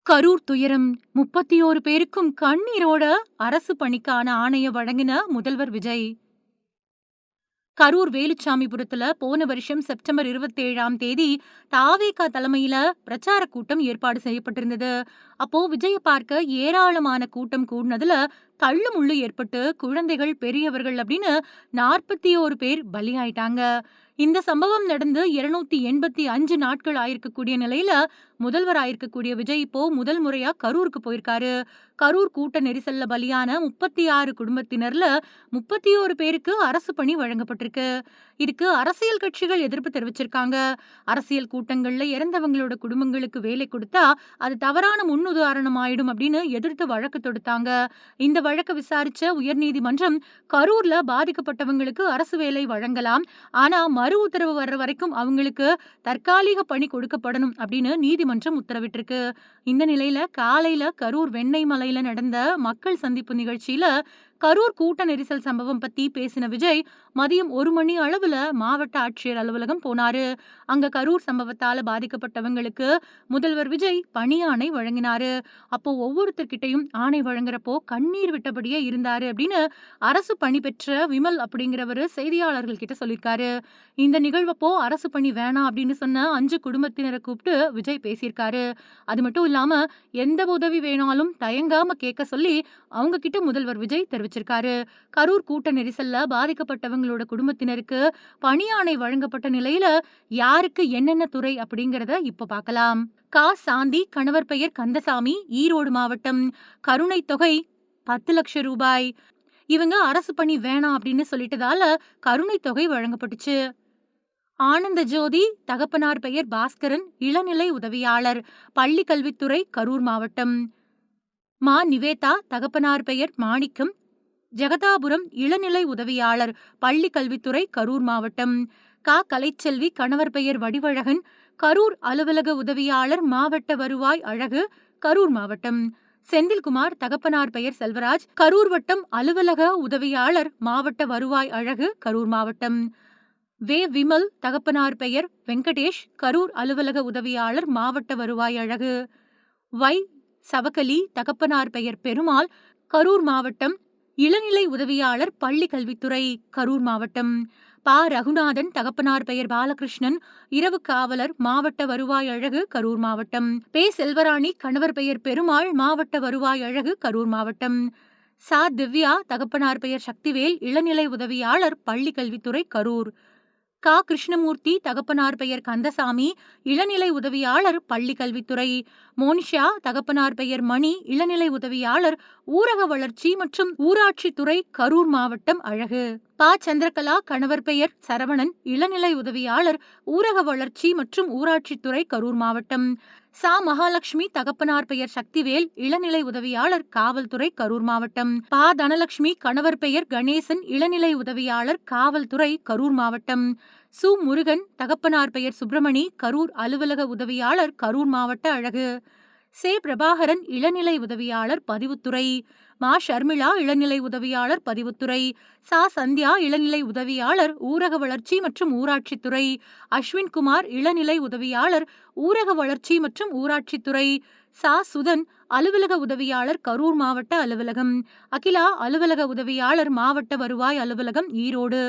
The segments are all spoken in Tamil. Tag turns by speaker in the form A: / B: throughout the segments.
A: கரூர் துயரம் 31 பேருக்கும் கண்ணீரோட அரசு பணிக்கான ஆணைய வழங்கின முதல்வர் விஜய். கரூர் வேலுச்சாமிபுரத்துல போன வருஷம் செப்டம்பர் 27ஆம் தேதி தாவேகா தலைமையில பிரச்சார கூட்டம் ஏற்பாடு செய்யப்பட்டிருந்தது. அப்போ விஜய பார்க்க ஏராளமான கூட்டம் கூடினதுல தள்ளு முள்ளு ஏற்பட்டு குழந்தைகள், பெரியவர்கள் அப்படின்னு 41 பேர் பலியாயிட்டாங்க. இந்த சம்பவம் நடந்து 285 நாட்கள் ஆயிருக்கக்கூடிய நிலையில முதல்வர் ஆயிருக்கக்கூடிய விஜய் இப்போ முதல் முறையா கரூருக்கு போயிருக்காரு. கரூர் கூட்ட நெரிசல்ல பலியான 36 குடும்பத்தினர்ல 31 பேருக்கு அரசு பணி வழங்கப்பட்டிருக்கு. இதுக்கு அரசியல் கட்சிகள் எதிர்ப்பு தெரிவிச்சிருக்காங்க. அரசியல் கூட்டங்கள்ல இறந்தவங்களோட குடும்பங்களுக்கு வேலை கொடுத்தா அது தவறான முன்னுதாரணம் ஆயிடும் அப்படின்னு எதிர்த்து வழக்கு தொடுத்தாங்க. இந்த வழக்கை விசாரிச்ச உயர்நீதிமன்றம் கரூர்ல பாதிக்கப்பட்டவங்களுக்கு அரசு வேலை வழங்கலாம், ஆனா மறு உத்தரவு வர்ற வரைக்கும் அவங்களுக்கு தற்காலிக பணி கொடுக்கப்படணும் அப்படின்னு நீதிமன்றம் உத்தரவிட்டிருக்கு. இந்த நிலையில காலையில கரூர் வெண்ணெய் மலையில நடந்த மக்கள் சந்திப்பு நிகழ்ச்சியில கரூர் கூட்ட நெரிசல் சம்பவம் பத்தி பேசின விஜய் மதியம் 1 மணி அளவுல மாவட்ட ஆட்சியர் அலுவலகம் போனாரு. அங்க கரூர் சம்பவத்தால பாதிக்கப்பட்டவங்களுக்கு முதல்வர் விஜய் பணியாணை வழங்கினாரு. அப்போ ஒவ்வொருத்தர்கிட்டையும் ஆணை வழங்குறப்போ கண்ணீர் விட்டபடியே இருந்தாரு அப்படின்னு அரசு பணி பெற்ற விமல் அப்படிங்கிறவரு செய்தியாளர்கள் கிட்ட சொல்லியிருக்காரு. இந்த நிகழ்வப்போ அரசு பணி வேணாம் அப்படின்னு சொன்ன 5 குடும்பத்தினரை கூப்பிட்டு விஜய் பேசியிருக்காரு. அது மட்டும் இல்லாம எந்த உதவி வேணாலும் தயங்காம கேட்க சொல்லி அவங்க கிட்ட முதல்வர் விஜய் தெரிவிச்சிருக்காரு. கரூர் கூட்ட நெரிசல்ல பாதிக்கப்பட்டவங்களோட குடும்பத்தினருக்கு பணியாணை வழங்கப்பட்ட நிலையில யாருக்கு என்னென்ன துறை அப்படிங்கறத இப்ப பார்க்கலாம். சாந்தி, கணவர் பெயர் கந்தசாமி, ஈரோடு மாவட்டம். கருணை தொகை 10 லட்சம் ரூபாய். இவங்க அரசு பணி வேணாம் அப்படின்னு சொல்லிட்டதால கருணை தொகை வழங்கப்பட்டுச்சு. ஆனந்த ஜோதி, தகப்பனார் பெயர் பாஸ்கரன், இளநிலை உதவியாளர், பள்ளி கல்வித்துறை, கரூர் மாவட்டம். நிவேதா, தகப்பனார் பெயர் மாணிக்கம், ஜெகதாபுரம், இளநிலை உதவியாளர், பள்ளி கல்வித்துறை, கரூர் மாவட்டம். கலைச்செல்வி, கணவர் பெயர் வடிவழகன், கரூர் அலுவலக உதவியாளர், மாவட்ட வருவாய் அழகு, கரூர் மாவட்டம். செந்தில்குமார், தகப்பனார் பெயர் செல்வராஜ், கரூர் வட்டம் அலுவலக உதவியாளர், மாவட்ட வருவாய் அழகு, கரூர் மாவட்டம். விமல், தகப்பனார் பெயர் வெங்கடேஷ், கரூர் அலுவலக உதவியாளர், மாவட்ட வருவாய் அழகு. சவகலி, தகப்பனார் பெயர் பெருமாள், கரூர் மாவட்டம், இளநிலை உதவியாளர், பள்ளி கல்வித்துறை, கரூர் மாவட்டம். ரகுநாதன், தகப்பனார் பெயர் பாலகிருஷ்ணன், இரவு காவலர், மாவட்ட வருவாய் அழகு, கரூர் மாவட்டம். செல்வராணி, கணவர் பெயர் பெருமாள், மாவட்ட வருவாய் அழகு, கரூர் மாவட்டம். திவ்யா, தகப்பனார் பெயர் சக்திவேல், இளநிலை உதவியாளர், பள்ளி கல்வித்துறை, கரூர். கிருஷ்ணமூர்த்தி, தகப்பனார் பெயர் கந்தசாமி, இளநிலை உதவியாளர், பள்ளி கல்வித்துறை. மோனிஷா, தகப்பனார் பெயர் மணி, இளநிலை உதவியாளர், ஊரக வளர்ச்சி மற்றும் ஊராட்சித்துறை, கரூர் மாவட்டம் அழகு. சந்திரகலா, கணவர் பெயர் சரவணன், இளநிலை உதவியாளர், ஊரக வளர்ச்சி மற்றும் ஊராட்சித்துறை, கரூர் மாவட்டம். மகாலட்சுமி, தகப்பனார் பெயர் சக்திவேல், இளநிலை உதவியாளர், காவல்துறை, கரூர் மாவட்டம். தனலட்சுமி, கணவர் பெயர் கணேசன், இளநிலை உதவியாளர், காவல்துறை, கரூர் மாவட்டம். முருகன், தகப்பனார் பெயர் சுப்பிரமணி, கரூர் அலுவலக உதவியாளர், கரூர் மாவட்ட அழகு. பிரபாகரன், இளநிலை உதவியாளர், பதிவுத்துறை. ஷர்மிளா, இளநிலை உதவியாளர், பதிவுத்துறை. சந்தியா, இளநிலை உதவியாளர், ஊரக வளர்ச்சி மற்றும் ஊராட்சித்துறை. அஸ்வின்குமார், இளநிலை உதவியாளர், ஊரக வளர்ச்சி மற்றும் ஊராட்சித்துறை. சுதன், அலுவலக உதவியாளர், கரூர் மாவட்ட அலுவலகம். அகிலா, அலுவலக உதவியாளர், மாவட்ட வருவாய் அலுவலகம், ஈரோடு.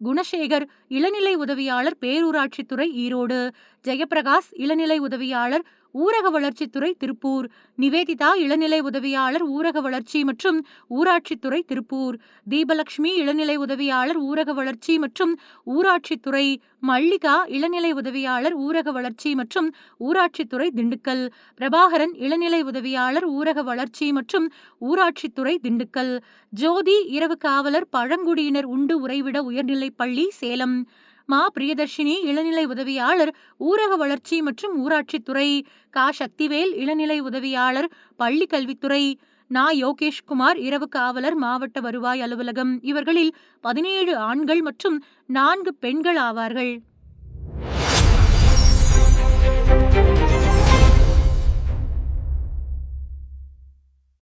A: குணசேகர், இளநிலை உதவியாளர், பேரூராட்சித்துறை, ஈரோடு. ஜெயபிரகாஷ், இளநிலை உதவியாளர், ஊரக வளர்ச்சித்துறை, திருப்பூர். நிவேதிதா, இளநிலை உதவியாளர், ஊரக வளர்ச்சி மற்றும் ஊராட்சித்துறை, திருப்பூர். தீபலட்சுமி, இளநிலை உதவியாளர், ஊரக வளர்ச்சி மற்றும் ஊராட்சித்துறை. மல்லிகா, இளநிலை உதவியாளர், ஊரக வளர்ச்சி மற்றும் ஊராட்சித்துறை, திண்டுக்கல். பிரபாகரன், இளநிலை உதவியாளர், ஊரக வளர்ச்சி மற்றும் ஊராட்சித்துறை, திண்டுக்கல். ஜோதி, இரவு காவலர், பழங்குடியினர் உண்டு உறைவிட உயர்நிலைப் பள்ளி, சேலம். பிரியதர்ஷினி, இளநிலை உதவியாளர், ஊரக வளர்ச்சி மற்றும் ஊராட்சித்துறை. சக்திவேல், இளநிலை உதவியாளர், பள்ளி கல்வித்துறை. யோகேஷ்குமார், இரவு காவலர், மாவட்ட வருவாய் அலுவலகம். இவர்களில் 17 ஆண்கள் மற்றும் 4 பெண்கள் ஆவார்கள்.